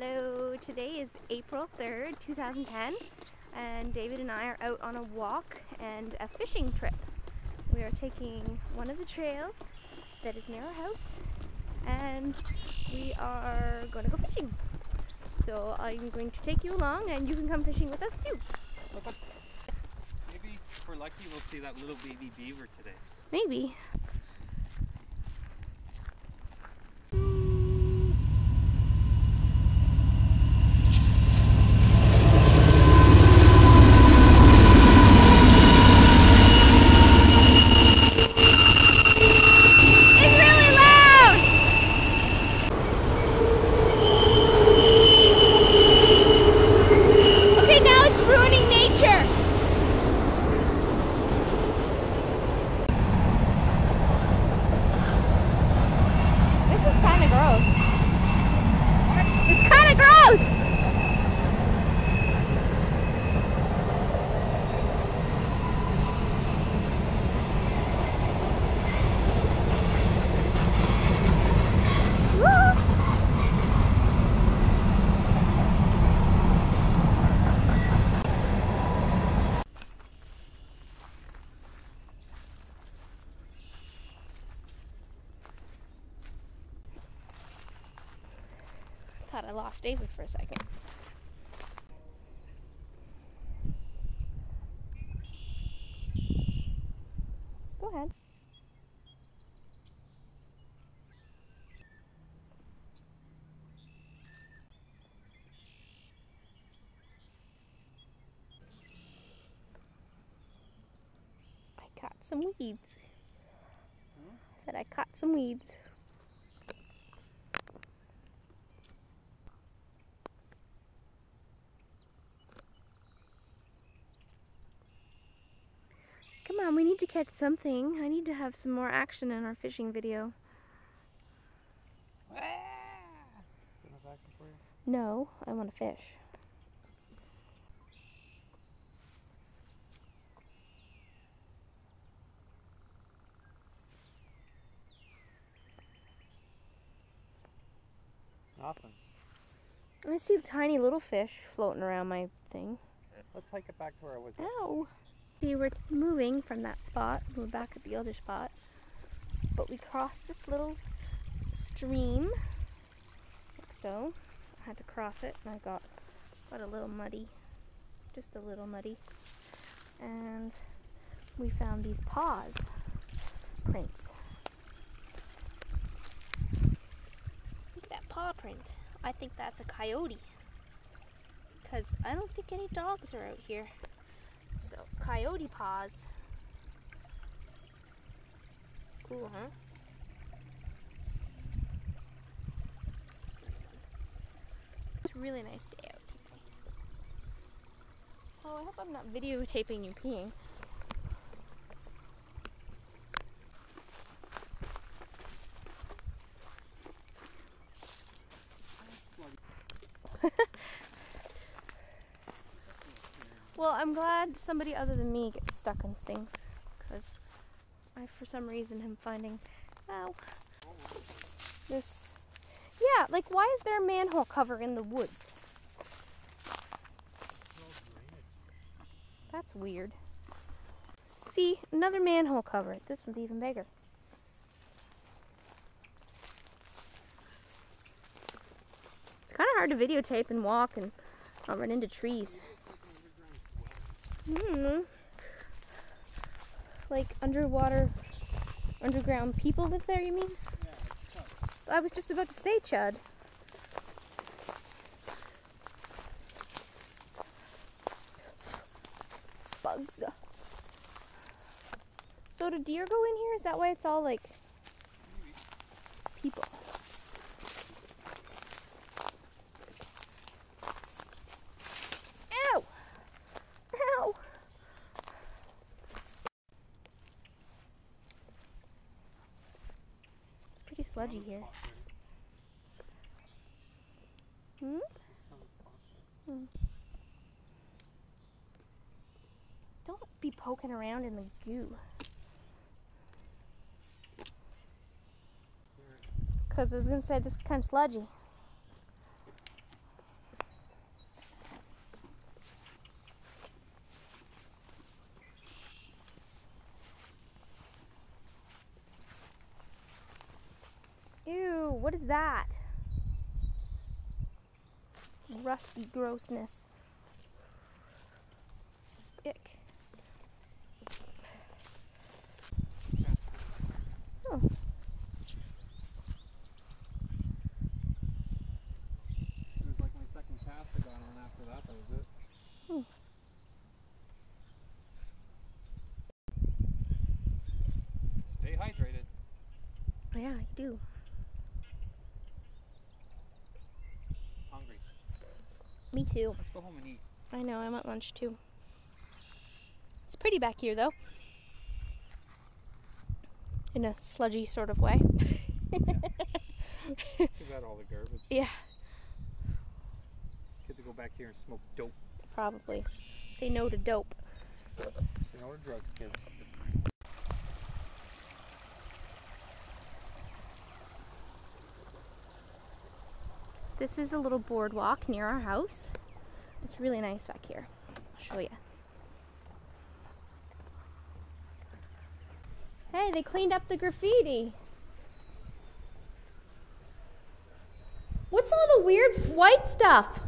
Hello, today is April 3rd, 2010, and David and I are out on a walk and a fishing trip. We are taking one of the trails that is near our house, and we are going to go fishing. So I'm going to take you along, and you can come fishing with us too. Okay. Maybe if we're lucky we'll see that little baby beaver today. Maybe. Thought I lost David for a second. Go ahead. I caught some weeds. I said I caught some weeds. Come on, we need to catch something. I need to have some more action in our fishing video. No, I want to fish. Nothing. I see tiny little fish floating around my thing. Let's hike it back to where I was. Ow! We were moving from that spot. We're back at the other spot. But we crossed this little stream, like so. I had to cross it, and I got a little muddy. Just a little muddy. And we found these paws prints. Look at that paw print. I think that's a coyote, because I don't think any dogs are out here. So, coyote paws. Cool, huh? It's a really nice day out today. Oh, I hope I'm not videotaping you peeing. Well, I'm glad somebody other than me gets stuck in things, because I, for some reason, am finding, ow, this, yeah, like, why is there a manhole cover in the woods? That's weird. See, another manhole cover. This one's even bigger. It's kind of hard to videotape and walk and not run into trees. Like underground people live there, you mean? Yeah, I was just about to say Chud. Bugs. So do deer go in here? Is that why it's all like people? Ow! Ow! It's pretty sludgy here. Don't be poking around in the goo. Because I was going to say this is kind of sludgy. What is that? Rusty grossness. Ick. Oh. It was like my second cast I got on after that. That was it. Hmm. Stay hydrated. Yeah, I do. Hungry. Me too. Let's go home and eat. I know, I want lunch too. It's pretty back here though. In a sludgy sort of way. Yeah. Too bad all the garbage. Yeah, Kids will go back here and smoke dope. probably. Say no to dope. Say no to drugs, kids. This is a little boardwalk near our house. It's really nice back here. I'll show you. Hey, they cleaned up the graffiti. What's all the weird white stuff?